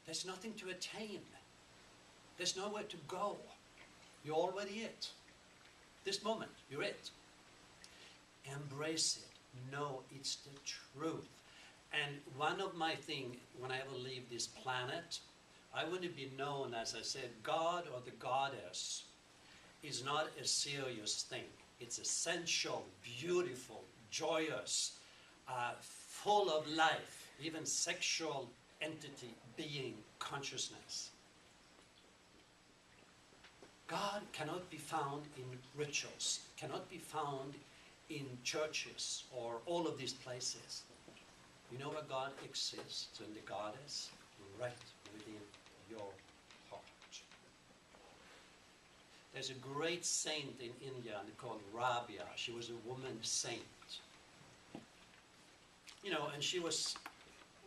There's nothing to attain. There's nowhere to go. You're already it. This moment, you're it. Embrace it. Know it's the truth. And one of my things, when I ever leave this planet, I want to be known, as I said, God or the goddess is not a serious thing. It's essential, beautiful, joyous, full of life, even sexual entity, being, consciousness. God cannot be found in rituals, cannot be found in churches or all of these places. You know where God exists, and the goddess right within your heart. There's a great saint in India called Rabia. She was a woman saint. You know, and she was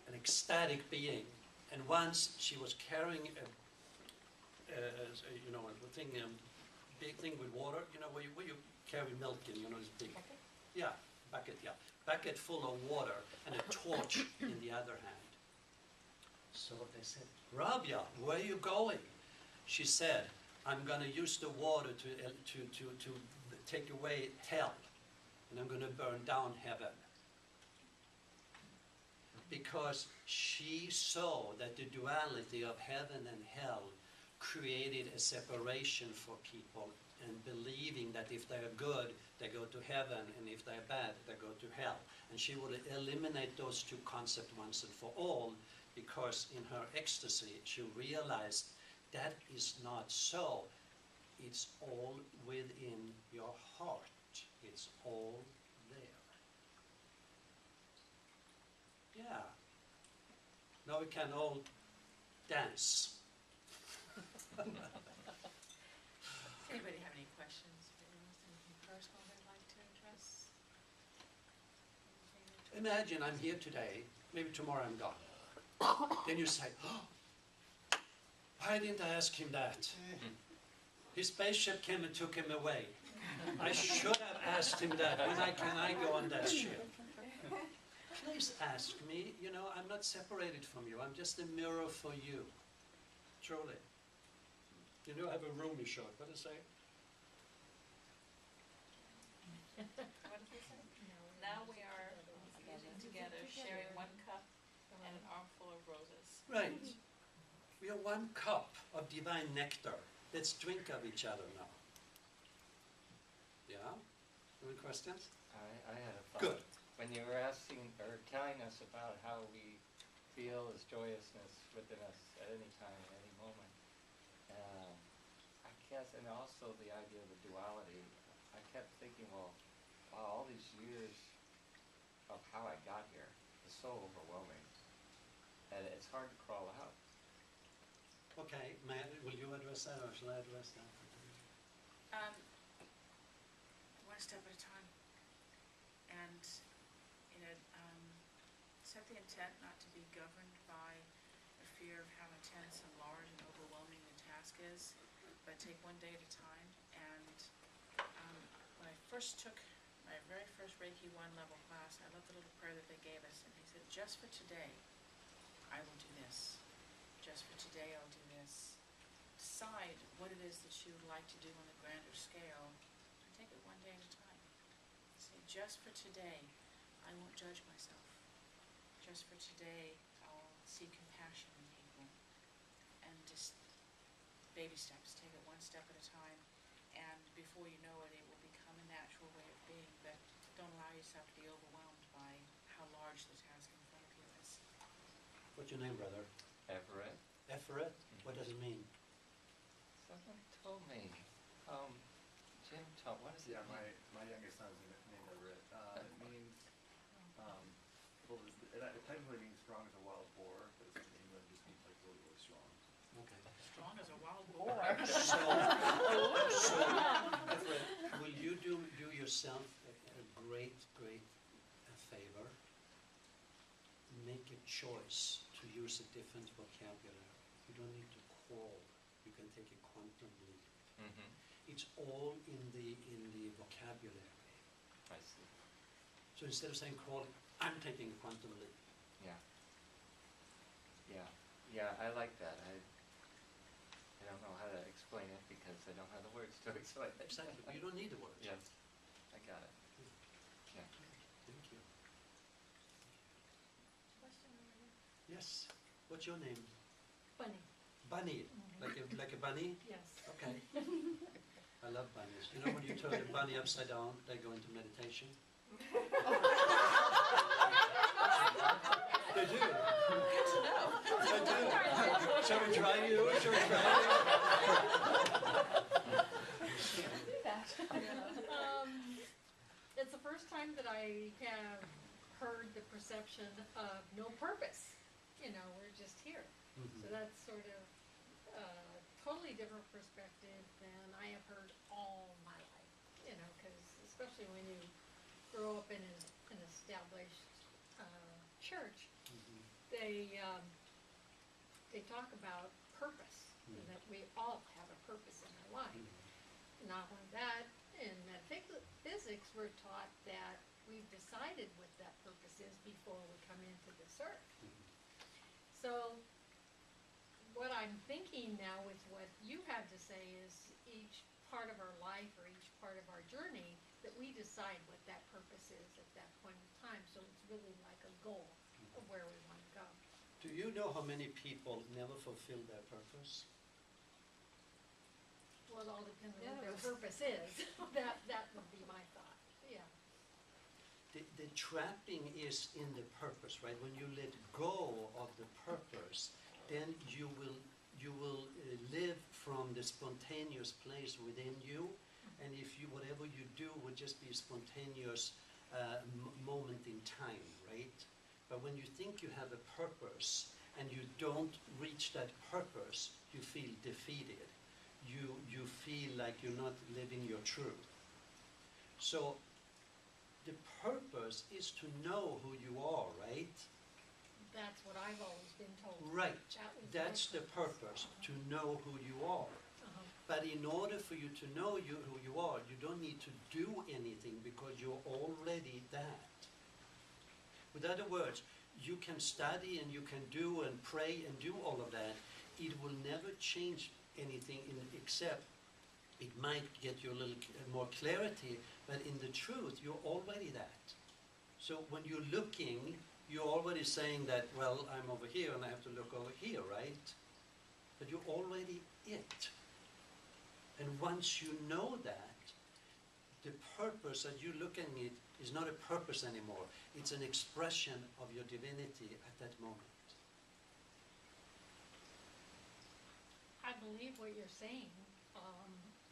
an ecstatic being. And once she was carrying a big thing with water, you know, where you carry milk in, you know, this big, bucket full of water, and a torch in the other hand. So they said, Rabia, where are you going? She said, I'm going to use the water to take away hell, and I'm going to burn down heaven. Because she saw that the duality of heaven and hell created a separation for people, and believing that if they are good, they go to heaven, and if they are bad, they go to hell. And she would eliminate those two concepts once and for all, because in her ecstasy, she realized that is not so. It's all within your heart. It's all there. Yeah. Now we can all dance. Does anybody have any questions? Anything personal they'd like to address? Imagine I'm here today, maybe tomorrow I'm gone. Then you say, oh, why didn't I ask him that? His spaceship came and took him away. I should have asked him that. When can I go on that ship? Please ask me. You know, I'm not separated from you. I'm just a mirror for you. Truly. You know, I have a Rumi shot. What does it say? What does it say? Now we are using together, sharing one cup and an armful of roses. Right. We are one cup of divine nectar. Let's drink of each other now. Yeah? Any questions? I had a thought. Good. When you were asking or telling us about how we feel as joyousness within us at any time, at any moment, I guess, and also the idea of the duality, I kept thinking, well, wow, all these years of how I got here is so overwhelming, and it's hard to crawl out. Okay, will you address that, or shall I address that? One step at a time. And, set the intent not to be governed by a fear of how intense and large and overwhelming the task is, but take one day at a time. And when I first took my very first Reiki 1 level class, I loved the little prayer that they gave us, and he said, just for today, I will do this. Just for today, I'll do this. Decide what it is that you would like to do on a grander scale, and take it one day at a time. Say, just for today, I won't judge myself. Just for today, I'll see compassion in people. And just baby steps, take it one step at a time. And before you know it, it will become a natural way of being. But don't allow yourself to be overwhelmed by how large the task in front of you is. What's your name, brother? Everett. Everett? What does it mean? Someone told me. Jim told. What is it? Yeah, my youngest son is named Everett. It means, it technically means strong as a wild boar, but it's in England, it just means like really, really strong. Okay. Strong as a wild boar. So Everett, will you do yourself a great favor? Make a choice to use a different vocabulary. You don't need to crawl. You can take a quantum leap. Mm-hmm. It's all in the vocabulary. I see. So instead of saying crawling, I'm taking a quantum leap. Yeah. Yeah. Yeah, I like that. I don't know how to explain it because I don't have the words to explain it. Exactly. You don't need the words. Yes, I got it. Yeah. Thank you. Question over here. Yes. What's your name? Bunny. Bunny. Like a bunny? Yes. Okay. I love bunnies. You know when you turn a bunny upside down, they go into meditation? They do. Good to know. They do. Shall we try you? Shall we try Do that. It's the first time that I have heard the perception of no purpose. You know, we're just here. you? So that's sort of a totally different perspective than I have heard all my life. You know, because especially when you grow up in an established church, Mhm. they talk about purpose, and that we all have a purpose in our life. Not only that, in metaphysics, we're taught that we've decided what that purpose is before we come into this earth. So, what I'm thinking now with what you had to say is each part of our life or each part of our journey, that we decide what that purpose is at that point in time. So it's really like a goal of where we want to go. Do you know how many people never fulfill their purpose? Well, it all depends on Yeah, what their that's- purpose is. That would be my thought, yeah. The trapping is in the purpose, right? When you let go of the purpose, then you will live from the spontaneous place within you, and if you whatever you do would just be a spontaneous moment in time, right? But when you think you have a purpose and you don't reach that purpose, you feel defeated. You feel like you're not living your truth. So the purpose is to know who you are, right? That's what I've always been told. Right. That was my That's the purpose, to know who you are. Uh-huh. But in order for you to know who you are, you don't need to do anything because you're already that. With other words, you can study and you can do and pray and do all of that. It will never change anything except it might get you a little more clarity, but in the truth, you're already that. So when you're looking, you're already saying that, well, I'm over here and I have to look over here, right? But you're already it. And once you know that, the purpose that you're looking at is not a purpose anymore. It's an expression of your divinity at that moment. I believe what you're saying,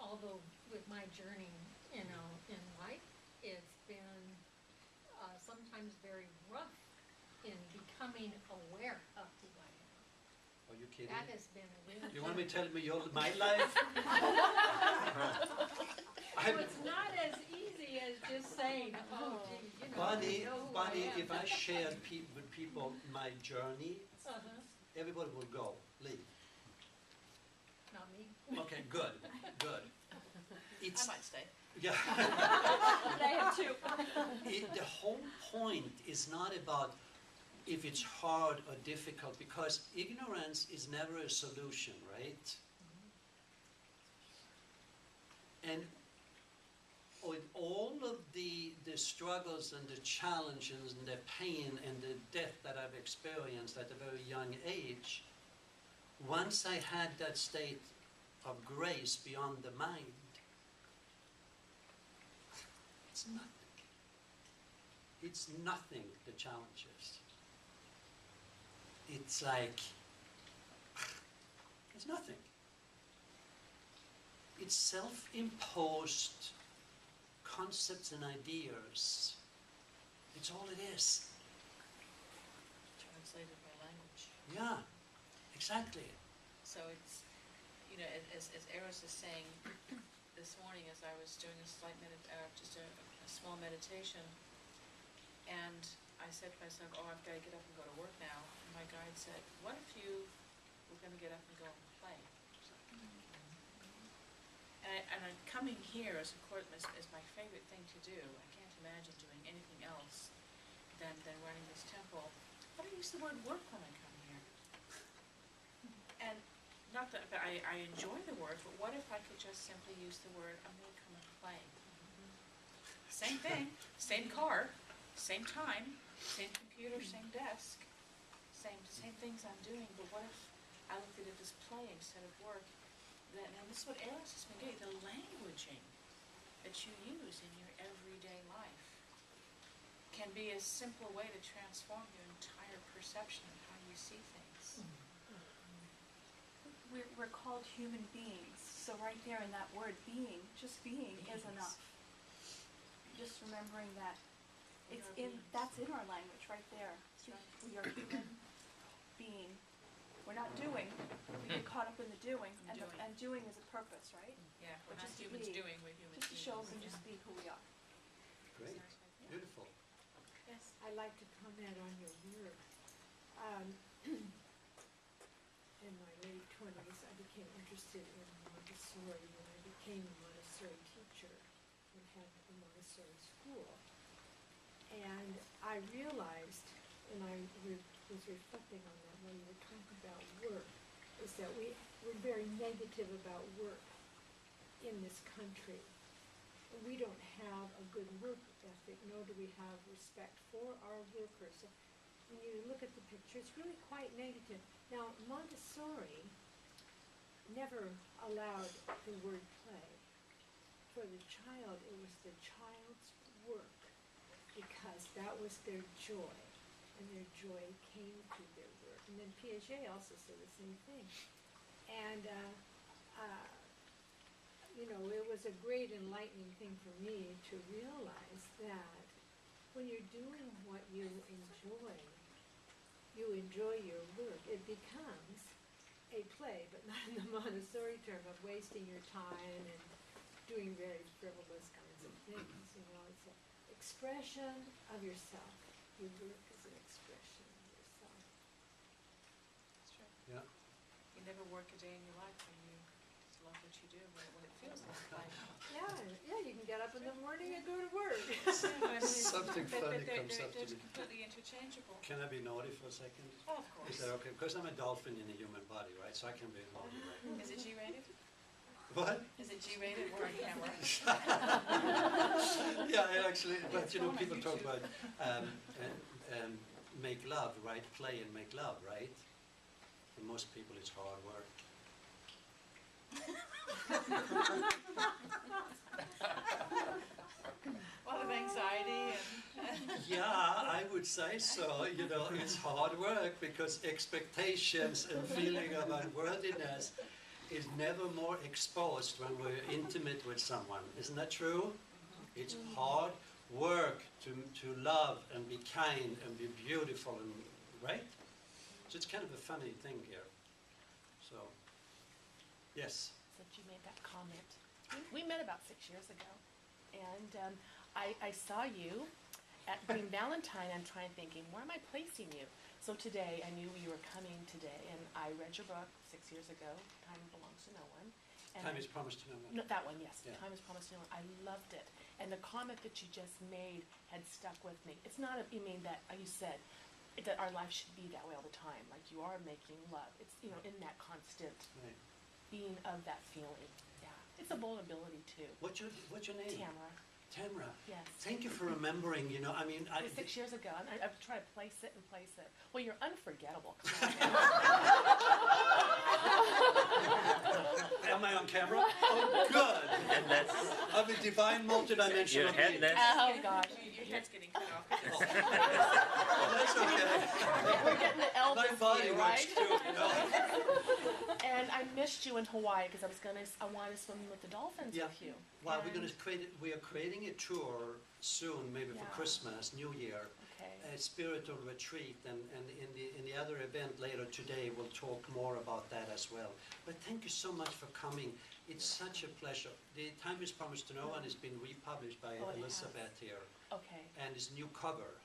although with my journey, you know, in life, it's been sometimes very rough in becoming aware of who I am. Are you kidding? That has been a real You want me to challenge. tell me my life? So it's not as easy as just saying, oh, gee, you know, Bunny, I know who Bunny, I am. if I shared with people my journey, Uh-huh. everybody will go, leave. Not me. Okay, good, good. I It's, might stay. yeah. I have two. The whole point is not about if it's hard or difficult, because ignorance is never a solution, right? And with all of the struggles and the challenges and the pain and the death that I've experienced at a very young age, once I had that state of grace beyond the mind, it's nothing. It's nothing, the challenges. It's like, it's nothing. It's self-imposed concepts and ideas. It's all it is. Translated by language. Yeah, exactly. So it's, you know, as Aros is saying, this morning as I was doing a slight just a small meditation, and I said to myself, oh, I've got to get up and go to work now. And my guide said, what if you were going to get up and go and play? And coming here is, of course, is my favorite thing to do. I can't imagine doing anything else than running this temple. How do I use the word work when I come here? not that, but I enjoy the word, but what if I could just simply use the word, I'm gonna come and play? Same thing, same car, same time, same computer, same desk, same things I'm doing, but what if I looked at it as play instead of work? Now this is what Aros has been doing, the languaging that you use in your everyday life can be a simple way to transform your entire perception of how you see things. We're called human beings, so right there in that word being, just being is enough. Just remembering that We it's are in, beings. that's in our language right there. That's right. We are human being. We're not doing, we get caught up in the doing, and Doing. doing is a purpose, right? Yeah, we're But not just to humans be- doing, we're human Just to beings. show up and just be who we are. Great, beautiful. Yes. I'd like to comment on your work. In my late 20s, I became interested in Montessori when I became a Montessori teacher and had a Montessori school. And I realized, and I was reflecting on that when we were talking about work, is that we're very negative about work in this country. We don't have a good work ethic, nor do we have respect for our workers. So when you look at the picture, it's really quite negative. Now, Montessori never allowed the word play. For the child, it was the child's work, because that was their joy, and their joy came through their work. And then Piaget also said the same thing. And, you know, it was a great enlightening thing for me to realize that when you're doing what you enjoy your work, it becomes a play, but not in the Montessori term of wasting your time and doing very frivolous kinds of things. You know, it's an expression of yourself. Your work is an expression of yourself. That's true. Yeah. You never work a day in your life when you just love what you do, when it feels like life. Yeah, you can get up in the morning and go to work. Something funny comes up to They're me. completely interchangeable. Can I be naughty for a second? Oh, of course. Is that okay? Because I'm a dolphin in a human body, right? So I can be naughty, right? Is it G-rated? What? Is it G-rated? We're on camera. Yeah, actually, but you know, It's on people talk YouTube. about make love, right? Play and make love, right? For most people, it's hard work. A lot of anxiety and. Yeah, I would say so. You know, it's hard work because expectations and feeling of unworthiness is never more exposed when we're intimate with someone. Isn't that true? It's hard work to love and be kind and be beautiful, and right? So it's kind of a funny thing here. So, yes. Since you made that comment. We met about 6 years ago, and I saw you at Green Valentine. I'm thinking, where am I placing you? So today, I knew you were coming today, and I read your book 6 years ago, Time Belongs to No One. And Time is promised to no one. No, that one, yes. Yeah. Time is promised to no one. I loved it. And the comment that you just made had stuck with me. It's not, you mean that, you said, that our life should be that way all the time. Like you are making love. It's, you know, in that constant Right. being of that feeling. Yeah. It's a vulnerability too. What's your name? Tamara. Tamara. Yes. Thank you for remembering. You know, I mean, It was 6 years ago, and I've tried to place it. Well, you're unforgettable. Come Am I on camera? Oh, good. And that's I'm a divine multidimensional your head. being. That's Oh, gosh. Your head's getting cut off. That's okay. We're getting the My Elvis body view, works right? too, you know. And I missed you in Hawaii because I wanted to swim with the dolphins Yeah. with you. Well, And- we are creating a tour soon, maybe for Yeah. Christmas, New Year, Okay. a spiritual retreat, and in the other event later today, we'll talk more about that as well. But thank you so much for coming. It's such a pleasure. The Time is Promised to No One has been republished by Oh, it has. Elizabeth here, Okay. and it's new cover.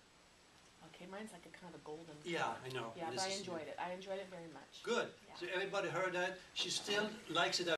Okay. Mine's like a kind of a golden. Yeah, I know. Yeah, This but I is new. enjoyed it. I enjoyed it very much. Good. Yeah. So everybody heard that. She still likes it.